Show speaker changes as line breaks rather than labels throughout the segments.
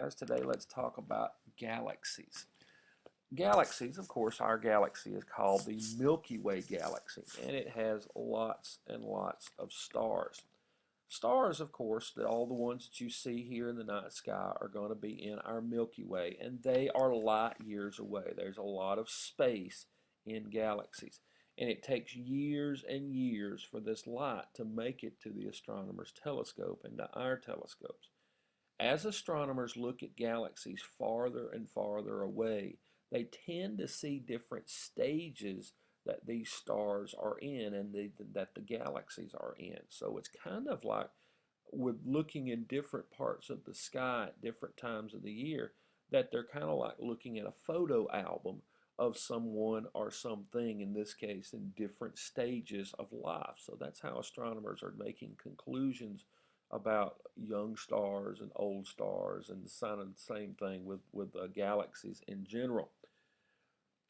guys. Today let's talk about galaxies. Galaxies, of course, our galaxy is called the Milky Way galaxy, and it has lots and lots of stars. Stars, of course, all the ones that you see here in the night sky are going to be in our Milky Way, and they are light years away. There's a lot of space in galaxies, and it takes years and years for this light to make it to the astronomer's telescope and to our telescopes. As astronomers look at galaxies farther and farther away, they tend to see different stages that these stars are in and that the galaxies are in. So it's kind of like with looking in different parts of the sky at different times of the year, that they're kind of like looking at a photo album of someone or something, in this case, in different stages of life. So that's how astronomers are making conclusions about young stars and old stars, and the same thing with galaxies in general.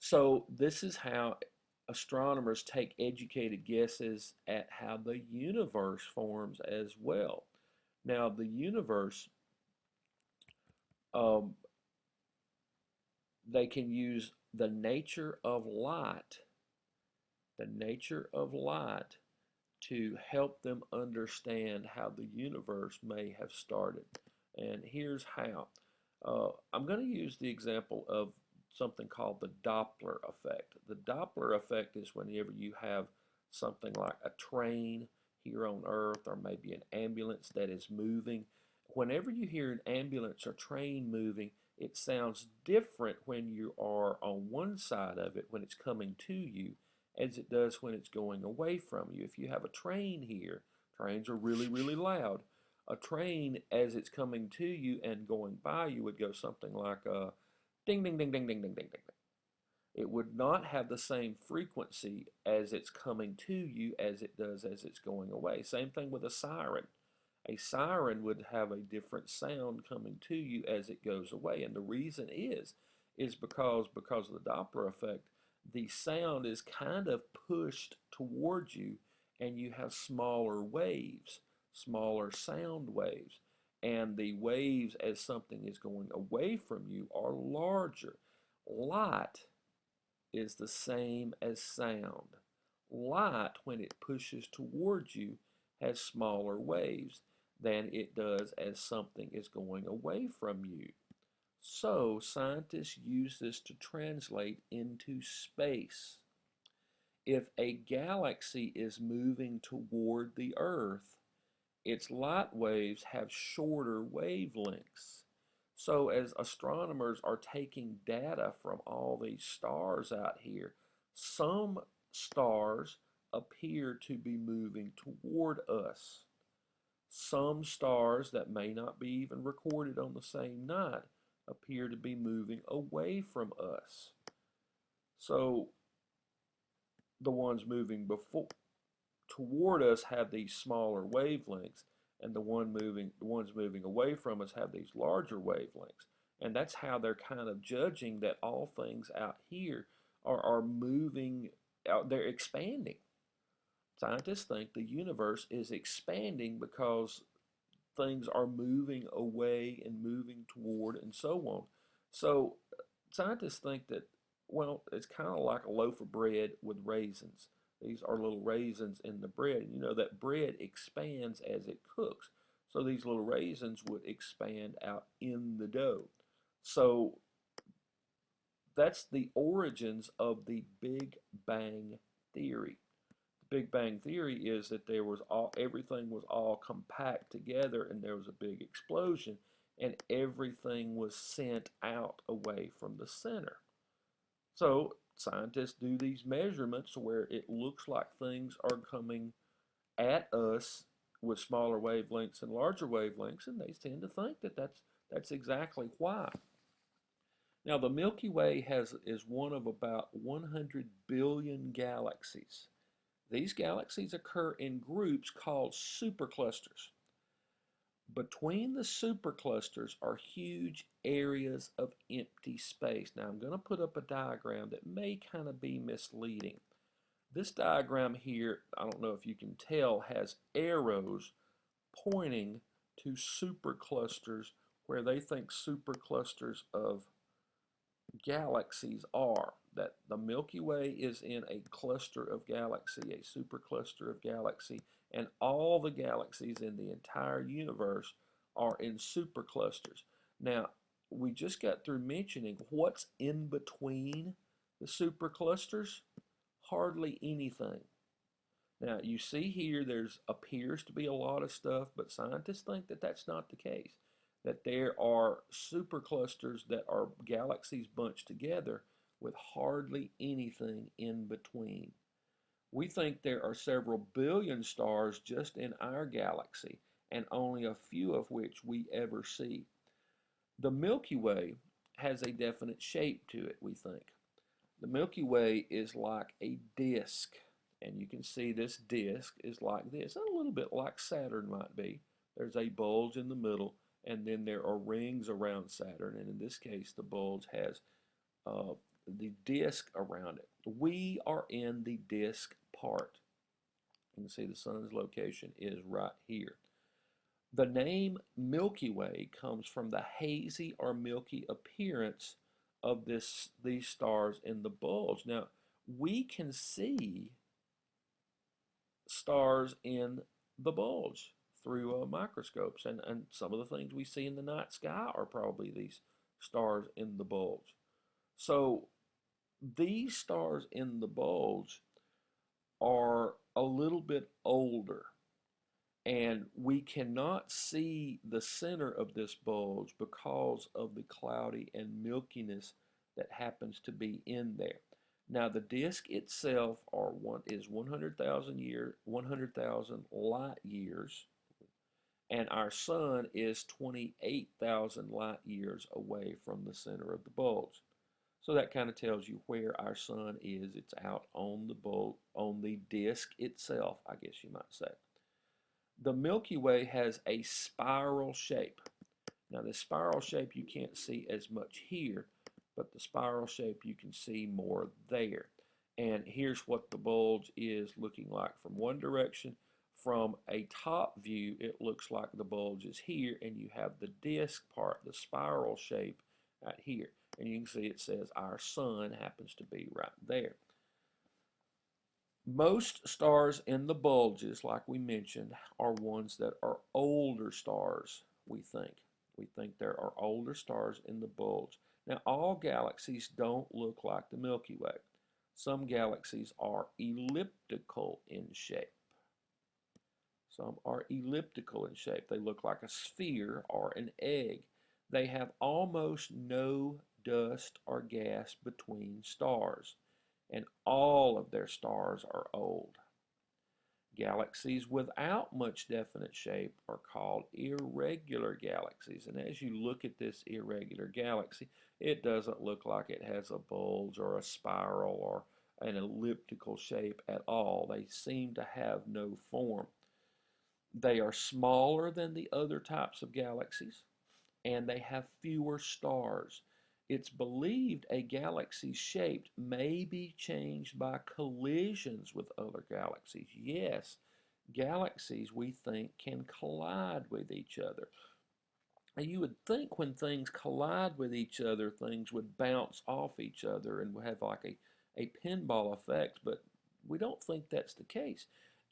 So this is how astronomers take educated guesses at how the universe forms as well. Now the universe, um, they can use the nature of light, to help them understand how the universe may have started. And here's how. I'm going to use the example of something called the Doppler effect. The Doppler effect is whenever you have something like a train here on Earth, or maybe an ambulance that is moving. Whenever you hear an ambulance or train moving, it sounds different when you are on one side of it, when it's coming to you, as it does when it's going away from you. If you have a train here, trains are really, really loud. A train, as it's coming to you and going by you, would go something like ding, ding, ding, ding, ding, ding, ding, ding. It would not have the same frequency as it's coming to you as it does as it's going away. Same thing with a siren. A siren would have a different sound coming to you as it goes away. And the reason is because of the Doppler effect, the sound is kind of pushed towards you, and you have smaller waves, smaller sound waves. And the waves, as something is going away from you, are larger. Light is the same as sound. Light, when it pushes towards you, has smaller waves than it does as something is going away from you. So scientists use this to translate into space. If a galaxy is moving toward the Earth, its light waves have shorter wavelengths. So as astronomers are taking data from all these stars out here, some stars appear to be moving toward us. Some stars that may not be even recorded on the same night appear to be moving away from us. So the ones moving toward us have these smaller wavelengths, and the ones moving away from us have these larger wavelengths. And that's how they're kind of judging that all things out here are moving, they're expanding. Scientists think the universe is expanding because things are moving away and moving toward and so on. So scientists think that, well, it's kind of like a loaf of bread with raisins. These are little raisins in the bread. And you know that bread expands as it cooks. So these little raisins would expand out in the dough. So that's the origins of the Big Bang Theory. Big Bang Theory is that everything was all compact together, and there was a big explosion, and everything was sent out away from the center. So scientists do these measurements where it looks like things are coming at us with smaller wavelengths and larger wavelengths, and they tend to think that that's exactly why. Now the Milky Way is one of about 100 billion galaxies. These galaxies occur in groups called superclusters. Between the superclusters are huge areas of empty space. Now I'm going to put up a diagram that may kind of be misleading. This diagram here, I don't know if you can tell, has arrows pointing to superclusters where they think superclusters of galaxies are. That the Milky Way is in a cluster of galaxy, a supercluster of galaxy, and all the galaxies in the entire universe are in superclusters. Now, we just got through mentioning what's in between the superclusters. Hardly anything. Now, you see here, there's appears to be a lot of stuff, but scientists think that that's not the case. That there are superclusters that are galaxies bunched together with hardly anything in between. We think there are several billion stars just in our galaxy, and only a few of which we ever see. The Milky Way has a definite shape to it, we think. The Milky Way is like a disk, and you can see this disk is like this, a little bit like Saturn might be. There's a bulge in the middle, and then there are rings around Saturn, and in this case, the bulge has the disk around it. We are in the disk part. You can see the sun's location is right here. The name Milky Way comes from the hazy or milky appearance of these stars in the bulge. Now, we can see stars in the bulge through microscopes, and some of the things we see in the night sky are probably these stars in the bulge. So these stars in the bulge are a little bit older, and we cannot see the center of this bulge because of the cloudy and milkiness that happens to be in there. Now, the disk itself is 100,000 light years, and our sun is 28,000 light years away from the center of the bulge. So that kind of tells you where our sun is. It's out on the disk itself, I guess you might say. The Milky Way has a spiral shape. Now, the spiral shape you can't see as much here, but the spiral shape you can see more there. And here's what the bulge is looking like from one direction. From a top view, it looks like the bulge is here, and you have the disk part, the spiral shape, right here. And you can see it says our sun happens to be right there. Most stars in the bulges, like we mentioned, are ones that are older stars, we think. We think there are older stars in the bulge. Now, all galaxies don't look like the Milky Way. Some galaxies are elliptical in shape. Some are elliptical in shape. They look like a sphere or an egg. They have almost no dust or gas between stars, and all of their stars are old. Galaxies without much definite shape are called irregular galaxies, and as you look at this irregular galaxy, it doesn't look like it has a bulge or a spiral or an elliptical shape at all. They seem to have no form. They are smaller than the other types of galaxies, and they have fewer stars. It's believed a galaxy's shape may be changed by collisions with other galaxies. Yes, galaxies, we think, can collide with each other. And you would think when things collide with each other, things would bounce off each other and have like a pinball effect, but we don't think that's the case.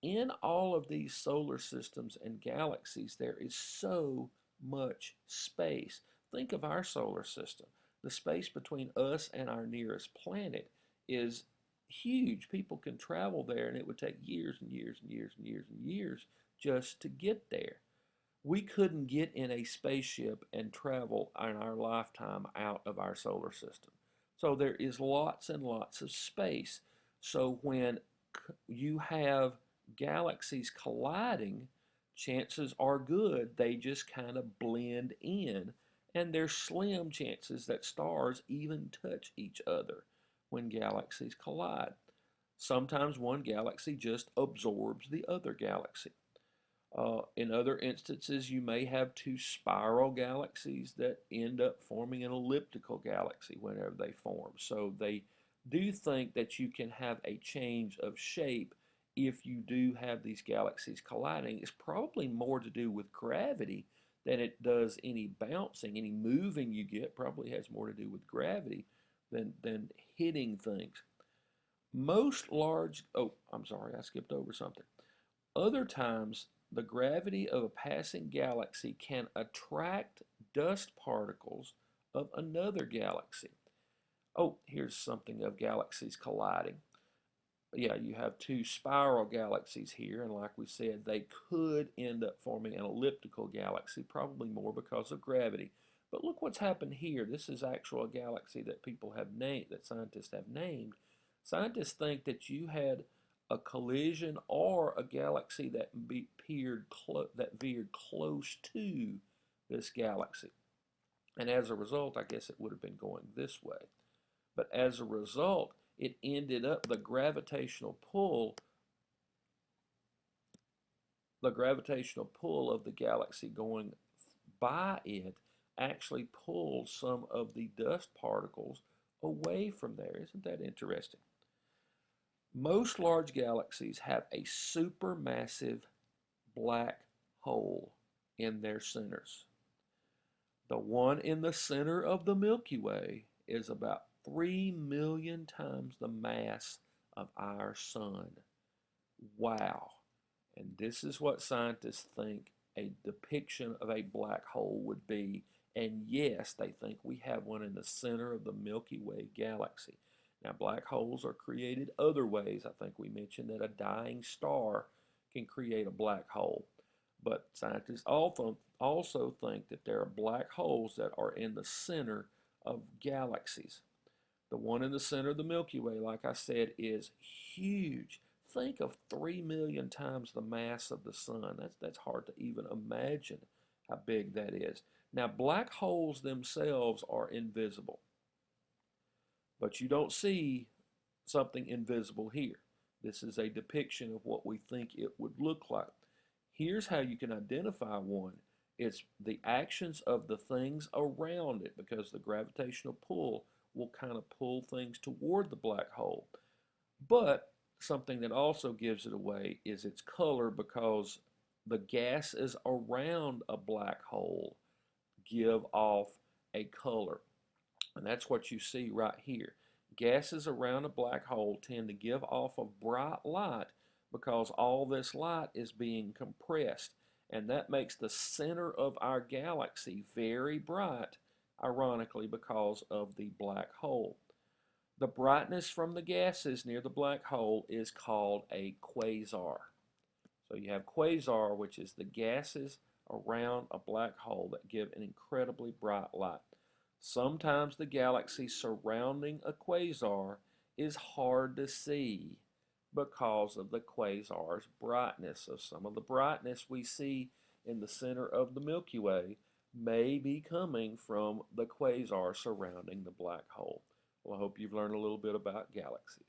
In all of these solar systems and galaxies, there is so much space. Think of our solar system. The space between us and our nearest planet is huge. People can travel there, and it would take years and years and years and years and years just to get there. We couldn't get in a spaceship and travel in our lifetime out of our solar system. So there is lots and lots of space. So when you have galaxies colliding, chances are good they just kind of blend in, and there's slim chances that stars even touch each other when galaxies collide. Sometimes one galaxy just absorbs the other galaxy. In other instances, you may have two spiral galaxies that end up forming an elliptical galaxy whenever they form. So they do think that you can have a change of shape if you do have these galaxies colliding. It's probably more to do with gravity than it does any bouncing, any moving you get. Probably has more to do with gravity than hitting things. Most large, oh, I'm sorry, I skipped over something. Other times, the gravity of a passing galaxy can attract dust particles of another galaxy. Oh, here's something of galaxies colliding. Yeah, you have two spiral galaxies here, and like we said, they could end up forming an elliptical galaxy, probably more because of gravity. But look what's happened here. This is actual a galaxy that people have named, that scientists have named. Scientists think that you had a collision or a galaxy that veered close to this galaxy. And as a result, I guess it would have been going this way. But as a result, it ended up the gravitational pull of the galaxy going by it actually pulled some of the dust particles away from there. Isn't that interesting? Most large galaxies have a supermassive black hole in their centers. The one in the center of the Milky Way is about 3 million times the mass of our sun. Wow. And this is what scientists think a depiction of a black hole would be. And yes, they think we have one in the center of the Milky Way galaxy. Now, black holes are created other ways. I think we mentioned that a dying star can create a black hole. But scientists also think that there are black holes that are in the center of galaxies. The one in the center of the Milky Way, like I said, is huge. Think of 3 million times the mass of the sun. That's hard to even imagine how big that is. Now, black holes themselves are invisible, but you don't see something invisible here. This is a depiction of what we think it would look like. Here's how you can identify one. It's the actions of the things around it, because the gravitational pull will kind of pull things toward the black hole. But something that also gives it away is its color, because the gases around a black hole give off a color. And that's what you see right here. Gases around a black hole tend to give off a bright light because all this light is being compressed. And that makes the center of our galaxy very bright, ironically, because of the black hole. The brightness from the gases near the black hole is called a quasar. So you have quasar, which is the gases around a black hole that give an incredibly bright light. Sometimes the galaxy surrounding a quasar is hard to see because of the quasar's brightness. So some of the brightness we see in the center of the Milky Way may be coming from the quasar surrounding the black hole. Well, I hope you've learned a little bit about galaxies.